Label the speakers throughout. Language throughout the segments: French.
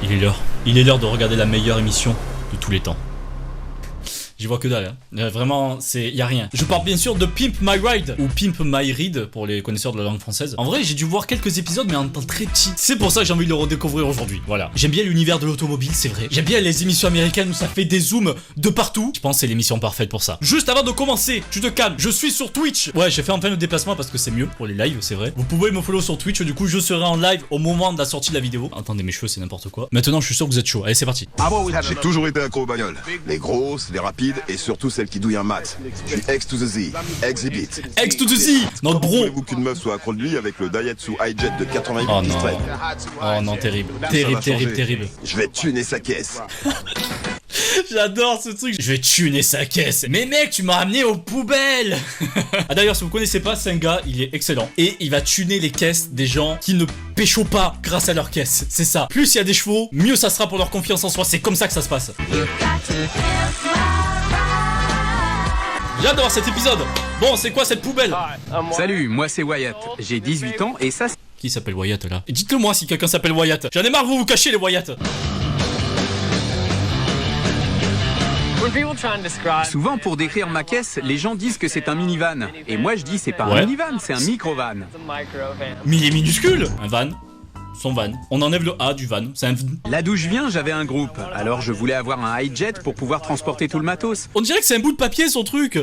Speaker 1: Il est l'heure. Il est l'heure de regarder la meilleure émission de tous les temps. J'y vois que dalle, hein. Vraiment, y a rien. Je parle bien sûr de Pimp My Ride, ou Pimp My Read, pour les connaisseurs de la langue française. En vrai, j'ai dû voir quelques épisodes, mais en temps très petit. C'est pour ça que j'ai envie de le redécouvrir aujourd'hui, voilà. J'aime bien l'univers de l'automobile, c'est vrai. J'aime bien les émissions américaines où ça fait des zooms de partout. Je pense que c'est l'émission parfaite pour ça. Juste avant de commencer, tu te calmes, je suis sur Twitch. Ouais, j'ai fait enfin le déplacement parce que c'est mieux pour les lives, c'est vrai. Vous pouvez me follow sur Twitch, du coup, je serai en live au moment de la sortie de la vidéo. Attendez, mes cheveux, c'est n'importe quoi. Maintenant, je suis sûr que vous êtes chaud. Allez, c'est parti.
Speaker 2: J'ai toujours été accro aux bagnoles. Les grosses, les rapides et surtout celles qui douillent un mat. Je suis X to the Z, Exhibit.
Speaker 1: X to the Z, notre bro.
Speaker 2: Voulez-vous qu'une meuf soit accro de lui avec le Daihatsu Hi-Jet de 88
Speaker 1: Oh
Speaker 2: qui se
Speaker 1: non.
Speaker 2: traîne?
Speaker 1: Oh non, terrible.
Speaker 2: Ça
Speaker 1: Terrible,
Speaker 2: va
Speaker 1: terrible,
Speaker 2: changer.
Speaker 1: terrible.
Speaker 2: Je vais tuner sa caisse.
Speaker 1: J'adore ce truc. Je vais tuner sa caisse. Mais mec, tu m'as amené aux poubelles. Ah d'ailleurs, si vous connaissez pas, c'est un gars, il est excellent. Et il va tuner les caisses des gens qui ne pécho pas grâce à leur caisse. C'est ça. Plus il y a des chevaux, mieux ça sera pour leur confiance en soi. C'est comme ça que ça se passe. J'adore cet épisode. Bon, c'est quoi cette poubelle?
Speaker 3: Salut, moi c'est Wyatt, j'ai 18 ans et ça
Speaker 1: Qui s'appelle Wyatt là? Et dites-le moi si quelqu'un s'appelle Wyatt. J'en ai marre, vous cachez les Wyatt.
Speaker 3: souvent pour décrire ma caisse, les gens disent que c'est un minivan. Et moi je dis c'est pas
Speaker 1: Ouais.
Speaker 3: un minivan, c'est un microvan.
Speaker 1: Mais il est minuscule. Un van. Son van. On enlève le A du van. C'est un...
Speaker 3: Là d'où je viens, j'avais un groupe. Alors je voulais avoir un Hi-Jet pour pouvoir transporter tout le matos.
Speaker 1: On dirait que c'est un bout de papier son truc.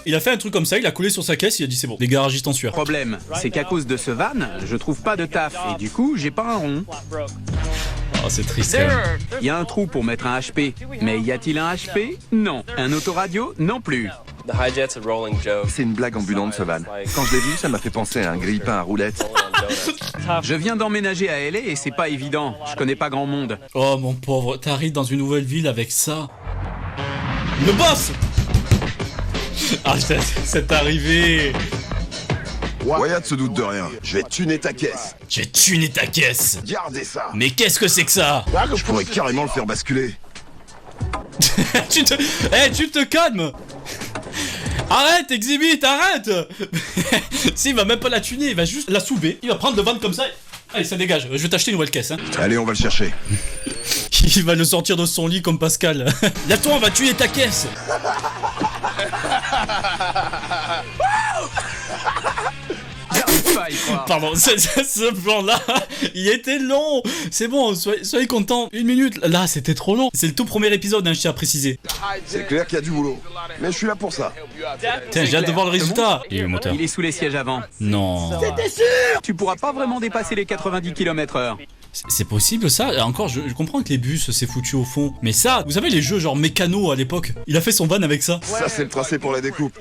Speaker 1: Il a fait un truc comme ça, il a collé sur sa caisse, il a dit c'est bon. Les garagistes en sueur.
Speaker 3: Problème, c'est qu'à cause de ce van, je trouve pas de taf et du coup j'ai pas un rond.
Speaker 1: Oh, c'est triste quand même.
Speaker 3: Il y a un trou pour mettre un HP, mais y a-t-il un HP? Non. Un autoradio? Non plus.
Speaker 4: The Hi-Jet's a rolling joke.
Speaker 2: C'est une blague ambulante ce van. Quand je l'ai vu, ça m'a fait penser à un grille-pain à roulettes.
Speaker 3: Je viens d'emménager à LA et c'est pas évident. Je connais pas grand monde.
Speaker 1: Oh mon pauvre, t'arrives dans une nouvelle ville avec ça. Le boss. Ah, c'est arrivé.
Speaker 2: Wyatt se doute de rien. Je vais tuner ta caisse.
Speaker 1: Je vais tuner ta caisse.
Speaker 2: Gardez ça.
Speaker 1: Mais qu'est-ce que c'est que ça?
Speaker 2: Je pourrais carrément le faire basculer.
Speaker 1: tu te calmes. Arrête, Exhibit, arrête. Si, il va même pas la tuner, il va juste la soulever. Il va prendre le van comme ça. Allez, ça dégage. Je vais t'acheter une nouvelle caisse. Hein.
Speaker 2: Allez, on va le chercher.
Speaker 1: Il va le sortir de son lit comme Pascal. Lève-toi, on va tuer ta caisse.
Speaker 3: Pas y croire.
Speaker 1: Pardon, ce plan-là, il était long. C'est bon, soyez contents. Une minute, là, c'était trop long. C'est le tout premier épisode, hein, je tiens à préciser.
Speaker 2: C'est clair qu'il y a du boulot. Mais je suis là pour ça.
Speaker 1: Tiens, j'ai hâte de voir le résultat. Et le moteur?
Speaker 3: Il est sous les sièges avant.
Speaker 1: Non.
Speaker 3: Tu pourras pas vraiment dépasser les 90 km/h.
Speaker 1: C'est possible ça? Encore, je comprends que les bus c'est foutu au fond. Mais ça, vous savez les jeux genre mécano à l'époque? Il a fait son van avec ça.
Speaker 2: Ça, c'est le tracé pour la découpe.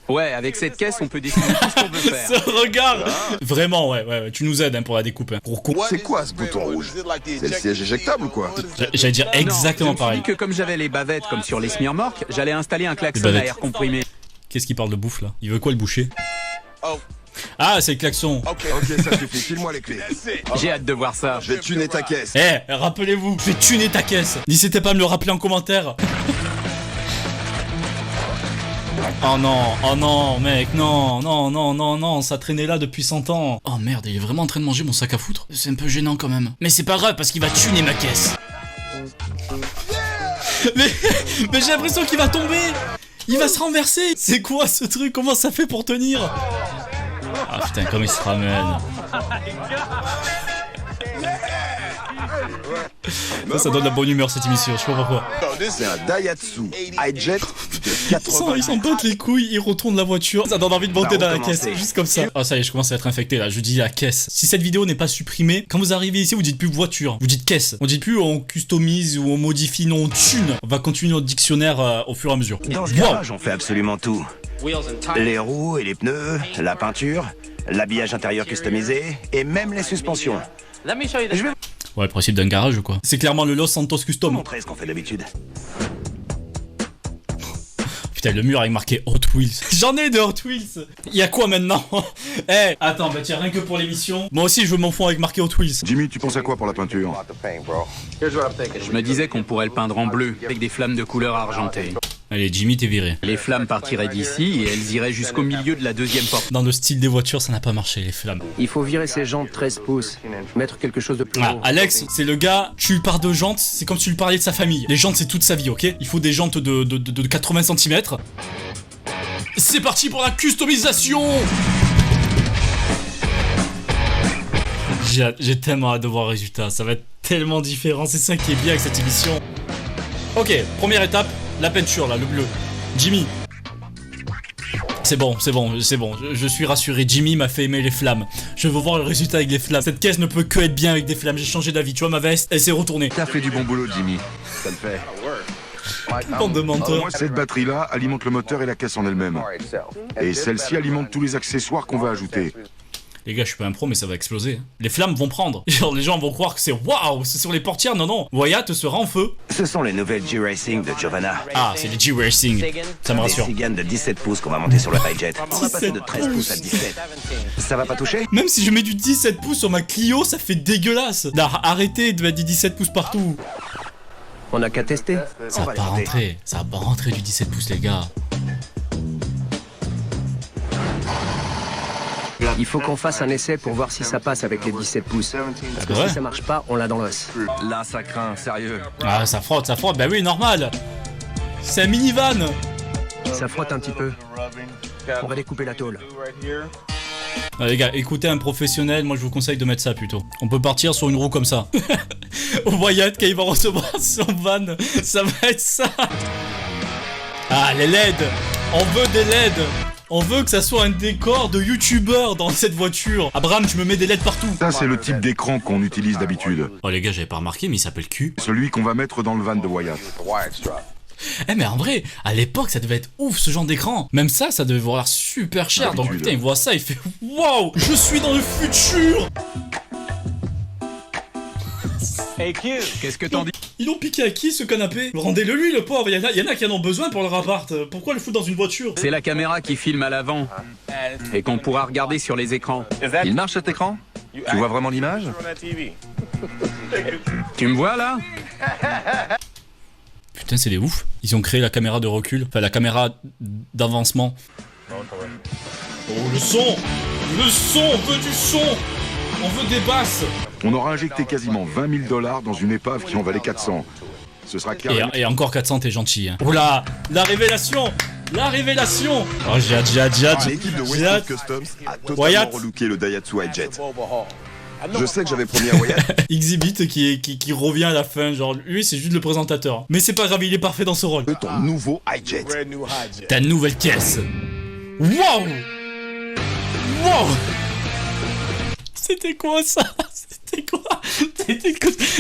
Speaker 3: Ouais, avec cette caisse, on peut décider tout ce qu'on veut faire.
Speaker 1: Ce regard. Vraiment, ouais, tu nous aides hein, pour la découpe. Hein. Gros con.
Speaker 2: C'est quoi ce bouton rouge? C'est le siège éjectable ou quoi?
Speaker 1: J'allais dire exactement
Speaker 3: non, je me
Speaker 1: pareil.
Speaker 3: suis dit que comme j'avais les bavettes comme sur les smirmorques, j'allais installer un klaxon
Speaker 1: Les
Speaker 3: à
Speaker 1: bavettes.
Speaker 3: air comprimé.
Speaker 1: Qu'est-ce qu'il parle de bouffe là? Il veut quoi le boucher? Ah, c'est le klaxon.
Speaker 2: Ok, ça suffit. File-moi les clés.
Speaker 3: J'ai hâte de voir ça.
Speaker 2: Je vais tuner ta caisse.
Speaker 1: Eh, rappelez-vous, je vais tuner ta caisse. N'hésitez pas à me le rappeler en commentaire. Oh non, mec, non, ça traînait là depuis 100 ans. Oh merde, il est vraiment en train de manger mon sac à foutre. C'est un peu gênant quand même. Mais c'est pas grave parce qu'il va tuner ma caisse. mais j'ai l'impression qu'il va tomber. Il va se renverser. C'est quoi ce truc? Comment ça fait pour tenir? Ah putain, comme il se ramène. Ça donne la bonne humeur cette émission, je sais pas pourquoi.
Speaker 2: C'est un Daihatsu Hi-Jet de 80.
Speaker 1: Il s'en botte les couilles, il retourne la voiture. Ça donne envie de monter dans la caisse,
Speaker 3: recommencer.
Speaker 1: juste comme ça. Ah ça y est, je commence à être infecté là, je dis la caisse. Si cette vidéo n'est pas supprimée, quand vous arrivez ici, vous dites plus voiture, vous dites caisse. On dit plus on customise ou on modifie, non on tune. On va continuer notre dictionnaire au fur et à mesure.
Speaker 5: Dans ce
Speaker 1: Wow.
Speaker 5: garage, on fait absolument tout.
Speaker 4: Wheels and tires.
Speaker 5: Les roues et les pneus, la peinture, l'habillage intérieur customisé et même les suspensions.
Speaker 4: Let me show you this.
Speaker 1: Ouais, le principe d'un garage quoi. C'est clairement le Los Santos Custom.
Speaker 5: Montrer ce qu'on fait d'habitude.
Speaker 1: Putain, le mur avec marqué Hot Wheels. J'en ai de Hot Wheels. Y a quoi maintenant? Eh, attends, bah tiens, rien que pour l'émission. Moi aussi, je veux mon fond avec marqué Hot Wheels.
Speaker 2: Jimmy, tu penses à quoi pour la peinture?
Speaker 3: Je me disais qu'on pourrait le peindre en bleu, avec des flammes de couleur argentée.
Speaker 1: Allez, Jimmy, t'es viré.
Speaker 3: Les flammes partiraient d'ici et elles iraient jusqu'au milieu de la deuxième porte.
Speaker 1: Dans le style des voitures, ça n'a pas marché, les flammes.
Speaker 6: Il faut virer ces jantes 13 pouces. Mettre quelque chose de plus
Speaker 1: Ah,
Speaker 6: haut.
Speaker 1: Alex, c'est le gars, tu lui parles de jantes, c'est comme si tu lui parlais de sa famille. Les jantes, c'est toute sa vie, ok? Il faut des jantes de 80 cm. C'est parti pour la customisation! J'ai tellement hâte de voir le résultat, ça va être tellement différent, c'est ça qui est bien avec cette émission. Ok, première étape, la peinture là, le bleu. Jimmy. C'est bon, je suis rassuré, Jimmy m'a fait aimer les flammes. Je veux voir le résultat avec les flammes. Cette caisse ne peut que être bien avec des flammes, j'ai changé d'avis, tu vois ma veste, elle s'est retournée.
Speaker 2: T'as fait du bon boulot, Jimmy. Ça le fait.
Speaker 1: Bande de menteurs.
Speaker 2: Cette batterie-là alimente le moteur et la caisse en elle-même. Et celle-ci alimente tous les accessoires qu'on va ajouter.
Speaker 1: Les gars, je suis pas un pro, mais ça va exploser. Les flammes vont prendre. Genre, les gens vont croire que c'est waouh, c'est sur les portières. Non, non. Wyatt sera en feu.
Speaker 5: Ce sont les nouvelles G-Racing de Giovanna.
Speaker 1: Ah, c'est les G-Racing. Ça me
Speaker 5: Des
Speaker 1: rassure.
Speaker 5: Ciganes de 17 pouces qu'on va monter sur le highjet. On va passer de 13 pouces à 17. Ça va pas toucher?
Speaker 1: Même si je mets du 17 pouces sur ma Clio, ça fait dégueulasse. Non, arrêtez de mettre du 17 pouces partout.
Speaker 6: On a qu'à tester.
Speaker 1: Ça va pas rentrer. Ça va pas rentrer du 17 pouces, les gars.
Speaker 6: Il faut qu'on fasse un essai pour voir si ça passe avec les 17 pouces. Parce que
Speaker 1: Ouais.
Speaker 6: si ça marche pas, on l'a dans l'os.
Speaker 5: Là, ça craint, sérieux.
Speaker 1: Ah, ça frotte. Bah oui, normal. C'est un minivan.
Speaker 6: Ça frotte un petit peu. On va découper la tôle.
Speaker 1: Ah, les gars, écoutez un professionnel, moi je vous conseille de mettre ça plutôt. On peut partir sur une roue comme ça. Wyatt, quand il va recevoir son van, ça va être ça. Ah, les LED. On veut des LED. On veut que ça soit un décor de youtubeur dans cette voiture. Abraham, tu me mets des LED partout.
Speaker 2: Ça, c'est le type d'écran qu'on utilise d'habitude.
Speaker 1: Oh les gars, j'avais pas remarqué, mais il s'appelle Q.
Speaker 2: Celui qu'on va mettre dans le van de Wyatt.
Speaker 1: Eh mais en vrai, à l'époque, ça devait être ouf ce genre d'écran. Même ça devait valoir super cher. Donc putain, il voit ça, il fait waouh, je suis dans le futur.
Speaker 4: Hey, Q.
Speaker 3: Qu'est-ce que t'en dis?
Speaker 1: Ils l'ont piqué à qui ce canapé? Rendez-le lui, le pauvre. Il y en a qui en ont besoin pour leur appart. Pourquoi le foutre dans une voiture?
Speaker 3: C'est la caméra qui filme à l'avant et qu'on pourra regarder sur les écrans.
Speaker 2: Il marche cet écran? Tu vois vraiment l'image?
Speaker 3: Tu me vois là?
Speaker 1: Putain, c'est des ouf. Ils ont créé la caméra de recul, enfin la caméra d'avancement. Oh, le son! Le son! On veut du son! On veut des basses!
Speaker 2: On aura injecté quasiment 20 000 $ dans une épave qui en valait 400. Ce sera carrément...
Speaker 1: Et encore 400, t'es gentil. Hein. Oula! La révélation! La révélation! Oh, j'ai hâte.
Speaker 2: L'équipe de
Speaker 1: J'ai hâte.
Speaker 2: Westwood Customs a totalement
Speaker 1: Wyatt.
Speaker 2: relooké le Daihatsu Hijet. Je sais que j'avais promis à Wyatt.
Speaker 1: Exhibit qui revient à la fin, genre lui c'est juste le présentateur. Mais c'est pas grave, il est parfait dans ce rôle.
Speaker 2: Ton nouveau Hijet.
Speaker 1: Ta nouvelle caisse. Wow! Wow! C'était quoi ça?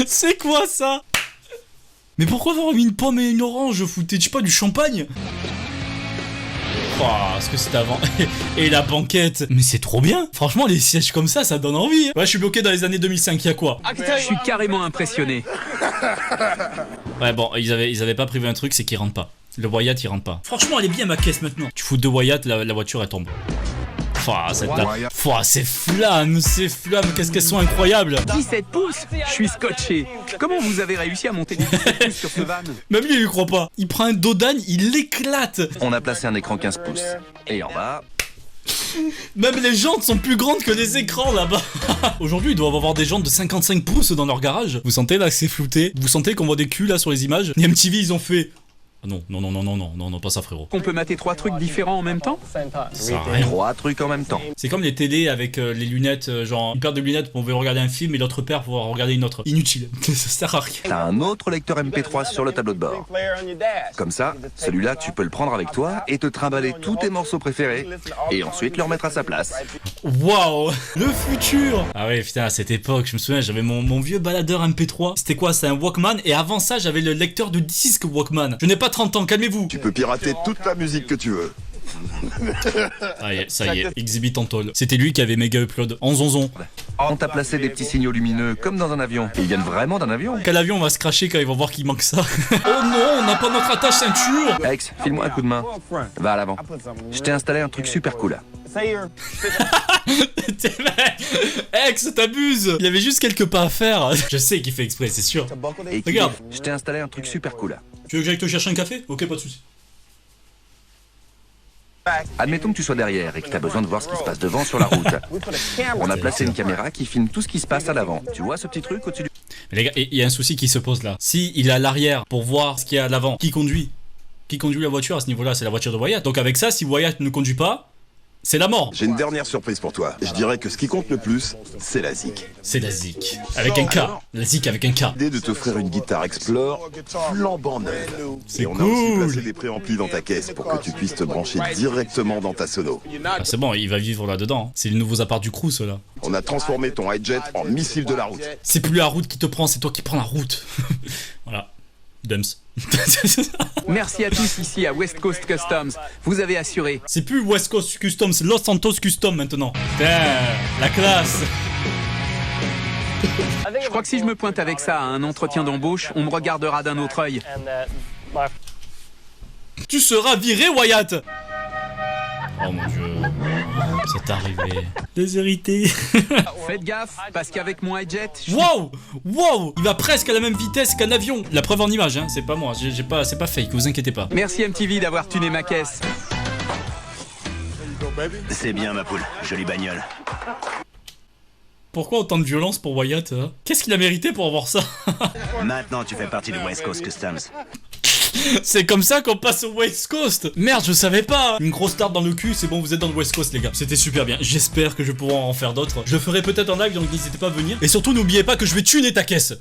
Speaker 1: C'est quoi ça? Mais pourquoi avoir mis une pomme et une orange? Foutais, je sais pas, du champagne? Oh, est-ce que c'est avant? Et la banquette. Mais c'est trop bien. Franchement, les sièges comme ça donne envie. Ouais, je suis bloqué dans les années 2005. Y'a quoi?
Speaker 3: Je suis carrément impressionné.
Speaker 1: Ouais, bon, ils avaient pas prévu un truc, c'est qu'ils rentrent pas. Le Wyatt, il rentre pas. Franchement, elle est bien ma caisse maintenant. Tu fous de Wyatt, la voiture, elle tombe. C'est flamme, qu'est-ce qu'elles sont incroyables.
Speaker 3: 17 pouces? Je suis scotché. Comment vous avez réussi à monter des 17 pouces sur ce van?
Speaker 1: Même lui, il y croit pas. Il prend un Dodane, il l'éclate.
Speaker 5: On a placé un écran 15 pouces. Et en bas...
Speaker 1: Même les jantes sont plus grandes que les écrans là-bas. Aujourd'hui, ils doivent avoir des jantes de 55 pouces dans leur garage. Vous sentez là que c'est flouté? Vous sentez qu'on voit des culs là sur les images? Et MTV, ils ont fait... Ah non, pas ça frérot.
Speaker 3: On peut mater 3 trucs différents en même temps?
Speaker 1: Ça sert à rien.
Speaker 5: 3 trucs en même temps.
Speaker 1: C'est comme les télés avec les lunettes, genre une paire de lunettes pour pouvoir regarder un film et l'autre paire pour pouvoir regarder une autre. Inutile, ça sert à rien.
Speaker 5: T'as un autre lecteur MP3 sur le tableau de bord. Comme ça, celui-là, tu peux le prendre avec toi et te trimballer tous tes morceaux préférés et ensuite le remettre à sa place.
Speaker 1: Waouh, le futur. Ah ouais, putain, à cette époque, je me souviens, j'avais mon vieux baladeur MP3. C'était quoi? C'était un Walkman et avant ça, j'avais le lecteur de disque Walkman. Je n'ai pas 30 ans, calmez-vous.
Speaker 2: Tu peux pirater toute la musique que tu veux.
Speaker 1: Ça y est, Exhibit en tôle. C'était lui qui avait méga upload en zonzon.
Speaker 5: On t'a placé des petits signaux lumineux comme dans un avion. Ils viennent vraiment d'un avion.
Speaker 1: Quel avion va se cracher quand ils vont voir qu'il manque ça? Oh non, on n'a pas notre attache ceinture.
Speaker 5: Alex, file-moi un coup de main. Va à l'avant. Je t'ai installé un truc super cool.
Speaker 1: Ex, t'abuses. Il y avait juste quelques pas à faire. Je sais qu'il fait exprès, c'est sûr.
Speaker 5: Et
Speaker 1: Regarde.
Speaker 5: je t'ai installé un truc super cool.
Speaker 1: Tu veux que j'aille te chercher un café? Ok, pas de soucis.
Speaker 5: Admettons que tu sois derrière et que t'as besoin de voir ce qui se passe devant sur la route. On a placé une caméra qui filme tout ce qui se passe à l'avant. Tu vois ce petit truc au-dessus du...
Speaker 1: Mais les gars, il y a un souci qui se pose là. Si il est à l'arrière pour voir ce qu'il y a à l'avant, qui conduit la voiture à ce niveau-là? C'est la voiture de Wyatt. Donc avec ça, si Wyatt ne conduit pas, c'est la mort.
Speaker 2: J'ai une dernière surprise pour toi. Je dirais que ce qui compte le plus, c'est la ZIC.
Speaker 1: C'est la ZIC. Avec un K. La ZIC avec un K.
Speaker 2: L'idée de t'offrir une guitare Explore flambant neuve.
Speaker 1: C'est
Speaker 2: Et on a aussi
Speaker 1: cool.
Speaker 2: placé des préamplis dans ta caisse pour que tu puisses te brancher directement dans ta sono.
Speaker 1: Ah, c'est bon, il va vivre là-dedans. C'est les nouveaux apparts du crew, ceux-là.
Speaker 2: On a transformé ton hijet en missile de la route.
Speaker 1: C'est plus la route qui te prend, c'est toi qui prends la route. Voilà. Dumps.
Speaker 3: Merci à tous ici à West Coast Customs. Vous avez assuré.
Speaker 1: C'est plus West Coast Customs, c'est Los Santos Custom maintenant. Putain, la classe.
Speaker 3: Je crois que si je me pointe avec ça à un entretien d'embauche, on me regardera d'un autre œil.
Speaker 1: Tu seras viré, Wyatt. Oh mon dieu. C'est arrivé. Déshérité.
Speaker 3: Faites gaffe, parce qu'avec mon hijet,
Speaker 1: Wow. Wow. Il va presque à la même vitesse qu'un avion. La preuve en image, hein. C'est pas moi. C'est pas fake, vous inquiétez pas.
Speaker 3: Merci MTV d'avoir tuné ma caisse.
Speaker 7: C'est bien ma poule, jolie bagnole.
Speaker 1: Pourquoi autant de violence pour Wyatt, hein? Qu'est-ce qu'il a mérité pour avoir ça?
Speaker 7: Maintenant tu fais partie de West Coast Customs.
Speaker 1: C'est comme ça qu'on passe au West Coast. Merde, je savais pas. Une grosse tarte dans le cul, c'est bon, vous êtes dans le West Coast, les gars. C'était super bien. J'espère que je pourrai en faire d'autres. Je le ferai peut-être en live, donc n'hésitez pas à venir. Et surtout, n'oubliez pas que je vais tuner ta caisse.